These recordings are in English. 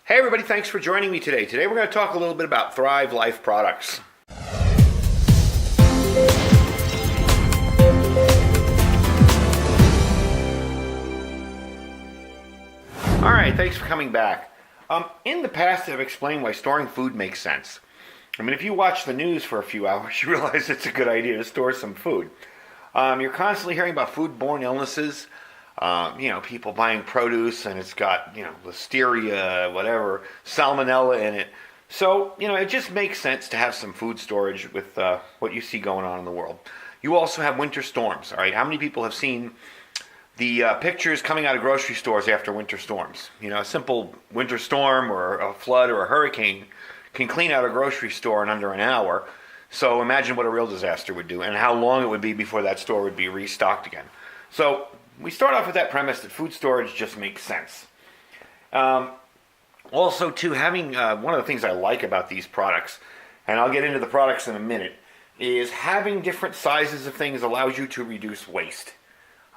Hey everybody, thanks for joining me today. Today we're going to talk a little bit about Thrive Life products. Alright, thanks for coming back. In the past I've explained why storing food makes sense. I mean, if you watch the news for a few hours, you realize it's a good idea to store some food. You're constantly hearing about foodborne illnesses. People buying produce and it's got, listeria, whatever, salmonella in it. So, it just makes sense to have some food storage with what you see going on in the world. You also have winter storms, all right? How many people have seen the pictures coming out of grocery stores after winter storms? A simple winter storm or a flood or a hurricane can clean out a grocery store in under an hour. So imagine what a real disaster would do and how long it would be before that store would be restocked again. So we start off with that premise that food storage just makes sense. Also, too, having one of the things I like about these products, and I'll get into the products in a minute, is having different sizes of things allows you to reduce waste.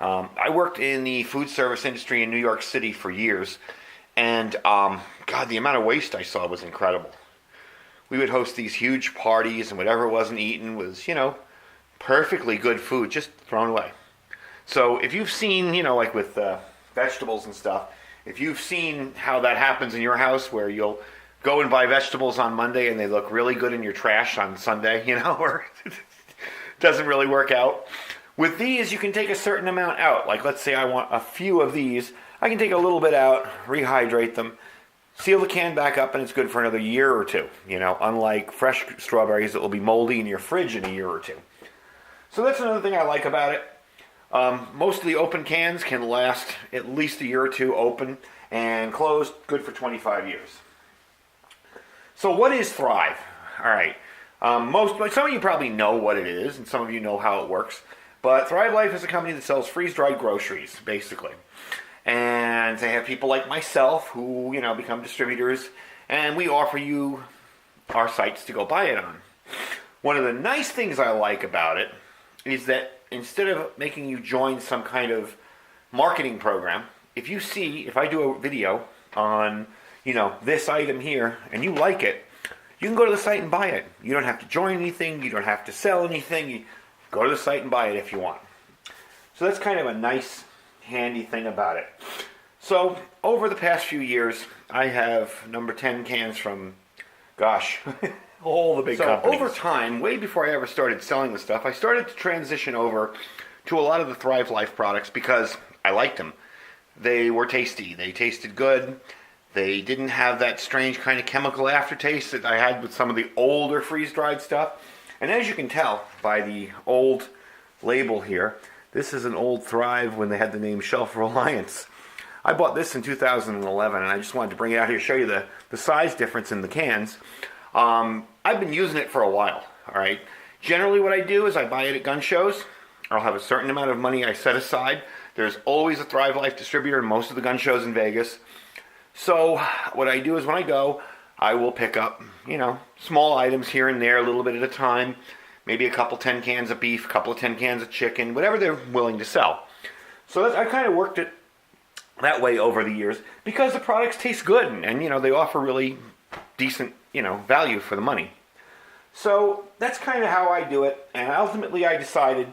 I worked in the food service industry in New York City for years, and God, the amount of waste I saw was incredible. We would host these huge parties, and whatever wasn't eaten was, perfectly good food, just thrown away. So if you've seen, like with vegetables and stuff, if you've seen how that happens in your house where you'll go and buy vegetables on Monday and they look really good in your trash on Sunday, or it doesn't really work out. With these, you can take a certain amount out. Like let's say I want a few of these. I can take a little bit out, rehydrate them, seal the can back up, and it's good for another year or two. Unlike fresh strawberries that will be moldy in your fridge in a year or two. So that's another thing I like about it. Most of the open cans can last at least a year or two open and closed, good for 25 years. So what is Thrive? All right. Some of you probably know what it is, and some of you know how it works. But Thrive Life is a company that sells freeze-dried groceries, basically. And they have people like myself who, become distributors, and we offer you our sites to go buy it on. One of the nice things I like about it is that instead of making you join some kind of marketing program, if I do a video on, this item here, and you like it, you can go to the site and buy it. You don't have to join anything. You don't have to sell anything. You go to the site and buy it if you want. So that's kind of a nice, handy thing about it. So over the past few years, I have number 10 cans from, all the big companies. So over time, way before I ever started selling the stuff, I started to transition over to a lot of the Thrive Life products because I liked them. They were tasty. They tasted good. They didn't have that strange kind of chemical aftertaste that I had with some of the older freeze-dried stuff. And as you can tell by the old label here, this is an old Thrive when they had the name Shelf Reliance. I bought this in 2011, and I just wanted to bring it out here to show you the size difference in the cans. I've been using it for a while, all right? Generally what I do is I buy it at gun shows. I'll have a certain amount of money I set aside. There's always a Thrive Life distributor in most of the gun shows in Vegas. So what I do is when I go, I will pick up, small items here and there, a little bit at a time. Maybe a couple 10 cans of beef, a couple of 10 cans of chicken, whatever they're willing to sell. So I kind of worked it that way over the years because the products taste good and they offer really decent, value for the money. So that's kind of how I do it, and ultimately I decided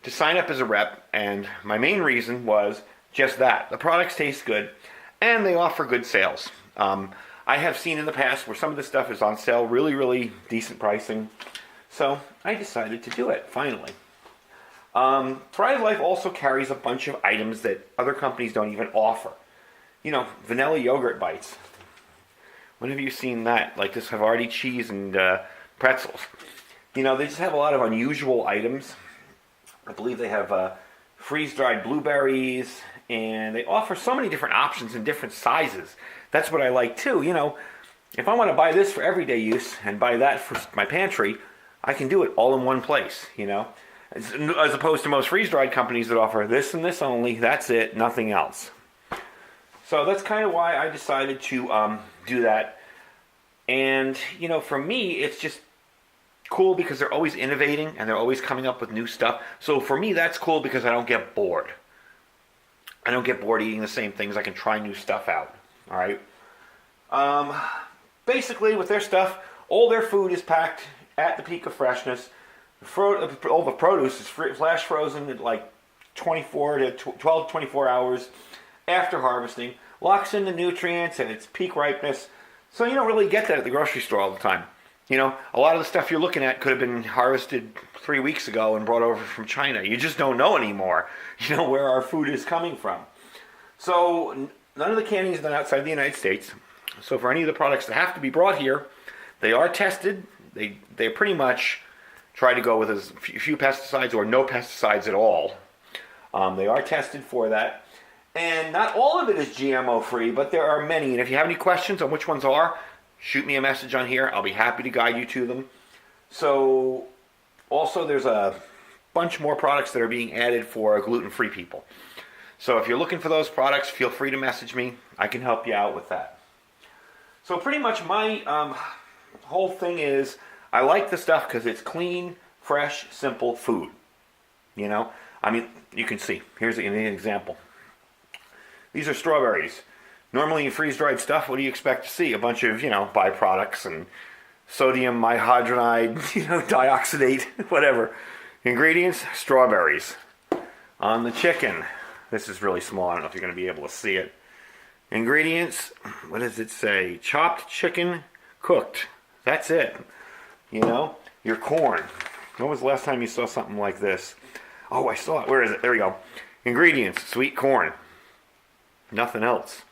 to sign up as a rep, and my main reason was just that. The products taste good, and they offer good sales. I have seen in the past where some of this stuff is on sale, really, really decent pricing, so I decided to do it, finally. Thrive Life also carries a bunch of items that other companies don't even offer. Vanilla yogurt bites. When have you seen that? Like this Havarti cheese and pretzels. They just have a lot of unusual items. I believe they have freeze-dried blueberries, and they offer so many different options in different sizes. That's what I like too. If I want to buy this for everyday use and buy that for my pantry, I can do it all in one place, as opposed to most freeze-dried companies that offer this and this only, that's it, nothing else. So that's kind of why I decided to do that. And, for me, it's just cool because they're always innovating and they're always coming up with new stuff. So for me, that's cool because I don't get bored. I don't get bored eating the same things. I can try new stuff out. All right. Um, Basically, with their stuff, all their food is packed at the peak of freshness. All the produce is flash frozen at like 24 to 12 to 24 hours after harvesting. Locks in the nutrients and its peak ripeness. So you don't really get that at the grocery store all the time. You know, a lot of the stuff you're looking at could have been harvested 3 weeks ago and brought over from China. You just don't know anymore, where our food is coming from. So none of the canning is done outside the United States. So for any of the products that have to be brought here, they are tested. They pretty much try to go with as few pesticides or no pesticides at all. They are tested for that. And not all of it is GMO free, but there are many. And if you have any questions on which ones are, shoot me a message on here. I'll be happy to guide you to them. So also there's a bunch more products that are being added for gluten-free people. So if you're looking for those products, feel free to message me. I can help you out with that. So pretty much my whole thing is I like the stuff because it's clean, fresh, simple food. I mean, you can see. Here's an example. These are strawberries. Normally in freeze-dried stuff, what do you expect to see? A bunch of, byproducts and sodium dihydrogenide, dioxidate, whatever. Ingredients, strawberries. On the chicken, this is really small. I don't know if you're going to be able to see it. Ingredients, what does it say? Chopped chicken, cooked. That's it. Your corn. When was the last time you saw something like this? Oh, I saw it. Where is it? There we go. Ingredients, sweet corn. Nothing else.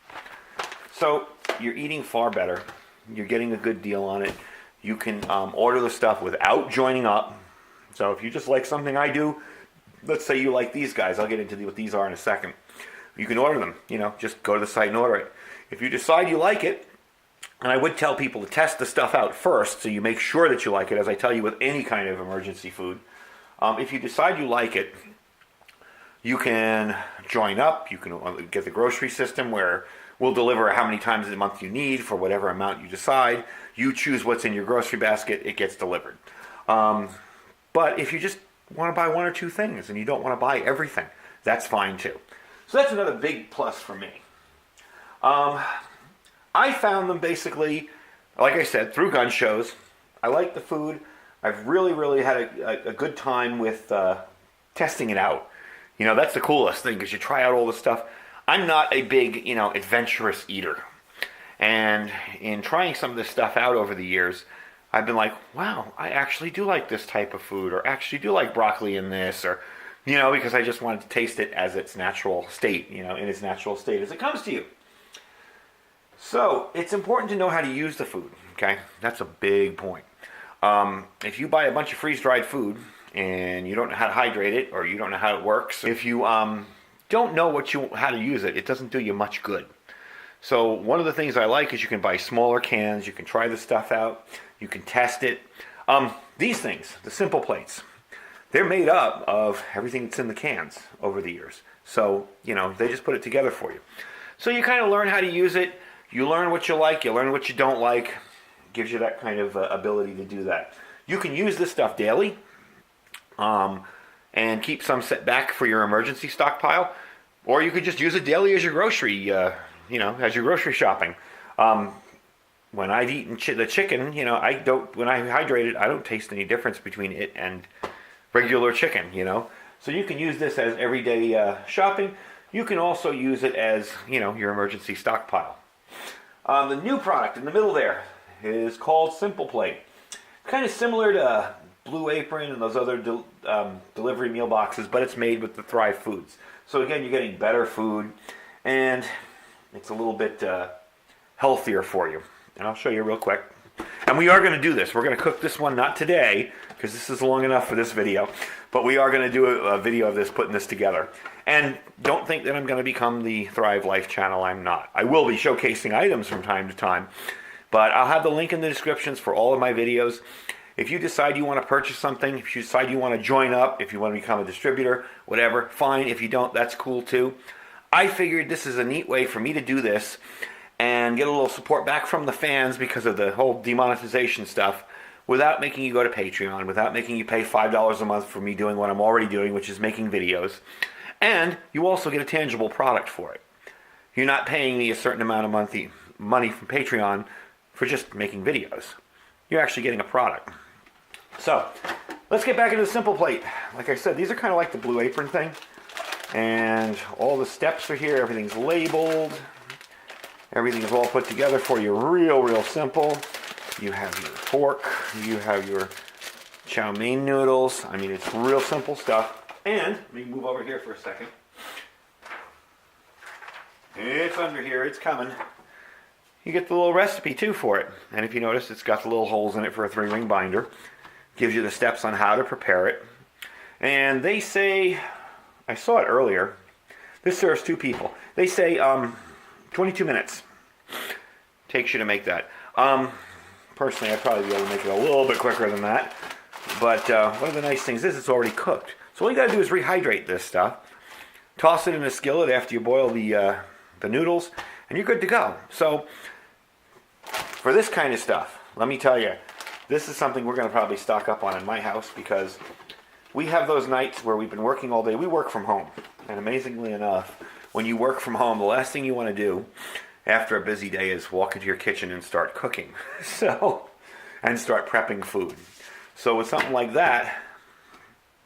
So you're eating far better. You're getting a good deal on it. You can order the stuff without joining up. So if you just like something I do, let's say you like these guys. I'll get into what these are in a second. You can order them. Just go to the site and order it. If you decide you like it, and I would tell people to test the stuff out first so you make sure that you like it, as I tell you with any kind of emergency food. If you decide you like it, you can join up. You can get the grocery system where we'll deliver how many times a month you need for whatever amount you decide. You choose what's in your grocery basket, it gets delivered. But if you just want to buy one or two things and you don't want to buy everything, that's fine too. So that's another big plus for me. I found them basically, like I said, through gun shows. I like the food. I've really, really had a good time with testing it out. That's the coolest thing because you try out all the stuff. I'm not a big, adventurous eater. And in trying some of this stuff out over the years, I've been like, wow, I actually do like this type of food, or actually do like broccoli in this, or, because I just wanted to taste it as its natural state, in its natural state as it comes to you. So it's important to know how to use the food, okay? That's a big point. If you buy a bunch of freeze-dried food and you don't know how to hydrate it, or you don't know how it works, if you don't know how to use it, it doesn't do you much good. So one of the things I like is you can buy smaller cans, you can try the stuff out, you can test it. These things, the Simple Plates, they're made up of everything that's in the cans over the years. So, they just put it together for you. So you kind of learn how to use it, you learn what you like, you learn what you don't like. Gives you that kind of ability to do that. You can use this stuff daily and keep some set back for your emergency stockpile, or you could just use it daily as your grocery, as your grocery shopping. When I've eaten the chicken, when I hydrate it, I don't taste any difference between it and regular chicken, So you can use this as everyday shopping. You can also use it as, your emergency stockpile. The new product in the middle there is called Simple Plate. Kind of similar to Blue Apron and those other delivery meal boxes, but it's made with the Thrive Foods. So again, you're getting better food, and it's a little bit healthier for you. And I'll show you real quick. And we are going to do this. We're going to cook this one, not today, because this is long enough for this video, but we are going to do a video of this, putting this together. And don't think that I'm going to become the Thrive Life channel. I'm not. I will be showcasing items from time to time, but I'll have the link in the descriptions for all of my videos. If you decide you want to purchase something, if you decide you want to join up, if you want to become a distributor, whatever, fine. If you don't, that's cool too. I figured this is a neat way for me to do this and get a little support back from the fans because of the whole demonetization stuff, without making you go to Patreon, without making you pay $5 a month for me doing what I'm already doing, which is making videos. And you also get a tangible product for it. You're not paying me a certain amount of money from Patreon for just making videos. You're actually getting a product. So, let's get back into the Simple Plate. Like I said, these are kind of like the Blue Apron thing. And all the steps are here. Everything's labeled. Everything is all put together for you real simple. You have your pork. You have your chow mein noodles. I mean, it's real simple stuff. And, let me move over here for a second. It's under here. It's coming. You get the little recipe too for it. And if you notice, it's got the little holes in it for a 3-ring binder. Gives you the steps on how to prepare it. And they say, I saw it earlier, this serves 2 people. They say 22 minutes takes you to make that. Personally, I'd probably be able to make it a little bit quicker than that. But one of the nice things is it's already cooked. So all you got to do is rehydrate this stuff. Toss it in a skillet after you boil the noodles, and you're good to go. So for this kind of stuff, let me tell you, this is something we're going to probably stock up on in my house, because we have those nights where we've been working all day. We work from home. And amazingly enough, when you work from home, the last thing you want to do after a busy day is walk into your kitchen and start cooking. And start prepping food. So with something like that,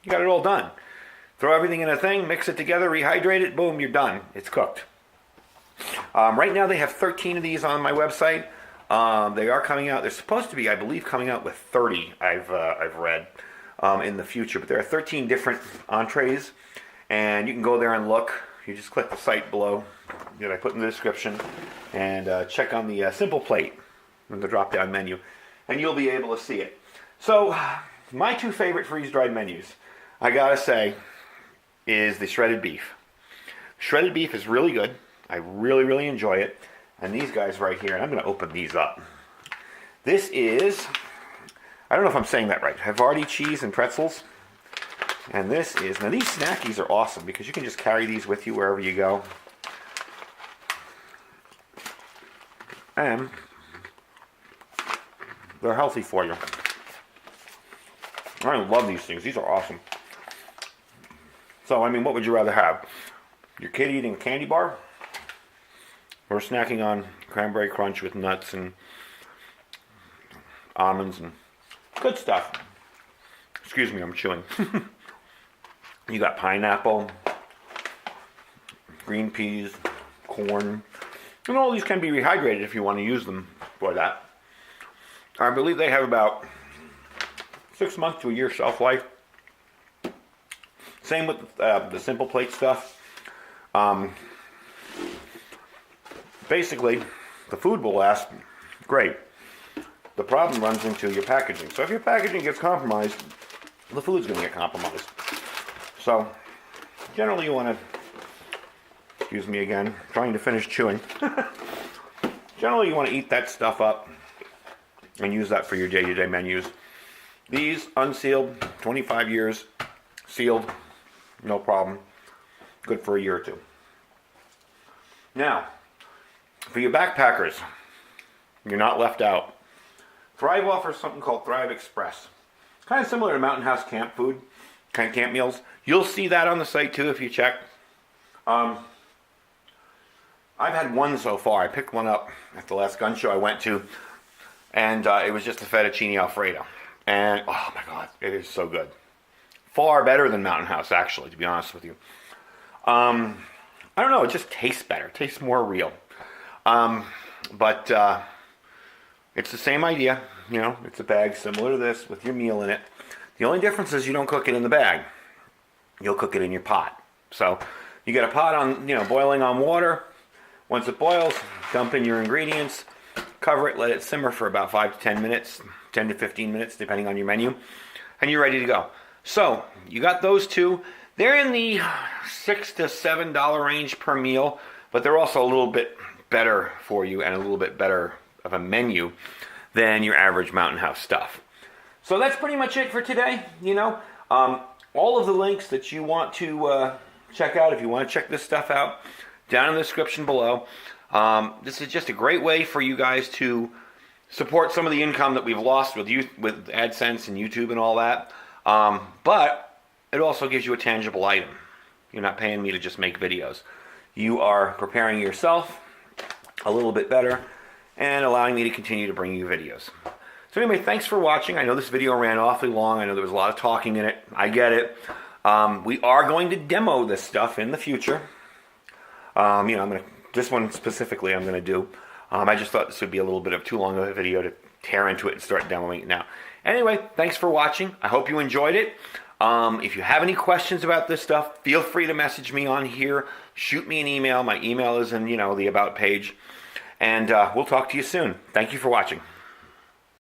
you got it all done. Throw everything in a thing, mix it together, rehydrate it, boom, you're done. It's cooked. Right now they have 13 of these on my website. They are coming out. They're supposed to be, I believe, coming out with 30. I've read in the future, but there are 13 different entrees, and you can go there and look. You just click the site below that I put in the description, and check on the Simple Plate in the drop-down menu, and you'll be able to see it. So, my 2 favorite freeze-dried menus, I gotta say, is the shredded beef. Shredded beef is really good. I really enjoy it. And these guys right here, and I'm going to open these up. This is, I don't know if I'm saying that right, Havarti cheese and pretzels. And this is, now these snackies are awesome because you can just carry these with you wherever you go. And they're healthy for you. I love these things. These are awesome. So, I mean, what would you rather have? Your kid eating a candy bar? Or snacking on cranberry crunch with nuts and almonds and good stuff. Excuse me, I'm chewing. You got pineapple, green peas, corn, and all these can be rehydrated if you want to use them for that. I believe they have about 6 months to a year shelf life. Same with the Simple Plate stuff. Basically, the food will last great. The problem runs into your packaging. So if your packaging gets compromised, the food's going to get compromised. So, generally you want to, excuse me again, trying to finish chewing. Generally you want to eat that stuff up and use that for your day-to-day menus. These, unsealed, 25 years, sealed, no problem. Good for a year or 2. Now, for your backpackers, you're not left out. Thrive offers something called Thrive Express. It's kind of similar to Mountain House camp food, kind of camp meals. You'll see that on the site too if you check. I've had one so far. I picked one up at the last gun show I went to, and it was just a fettuccine Alfredo. And, oh my God, it is so good. Far better than Mountain House, actually, to be honest with you. I don't know, it just tastes better. It tastes more real. But it's the same idea. You know, it's a bag similar to this with your meal in it. The only difference is you don't cook it in the bag. You'll cook it in your pot. So you get a pot on, boiling on water. Once it boils, dump in your ingredients, cover it, let it simmer for about 5 to 10 minutes, 10 to 15 minutes, depending on your menu, and you're ready to go. So you got those 2. They're in the $6 to $7 range per meal, but they're also a little bit better for you and a little bit better of a menu than your average Mountain House stuff. So that's pretty much it for today. All of the links that you want to check out, if you want to check this stuff out, down in the description below. This is just a great way for you guys to support some of the income that we've lost with AdSense and YouTube and all that. But it also gives you a tangible item. You're not paying me to just make videos. You are preparing yourself a little bit better and allowing me to continue to bring you videos. So anyway, thanks for watching. I know this video ran awfully long. I know there was a lot of talking in it. I get it. We are going to demo this stuff in the future. This one specifically I'm going to do. I just thought this would be a little bit of too long of a video to tear into it and start demoing it now. Anyway, thanks for watching. I hope you enjoyed it. If you have any questions about this stuff, feel free to message me on here. Shoot me an email. My email is in, the About page. And we'll talk to you soon. Thank you for watching.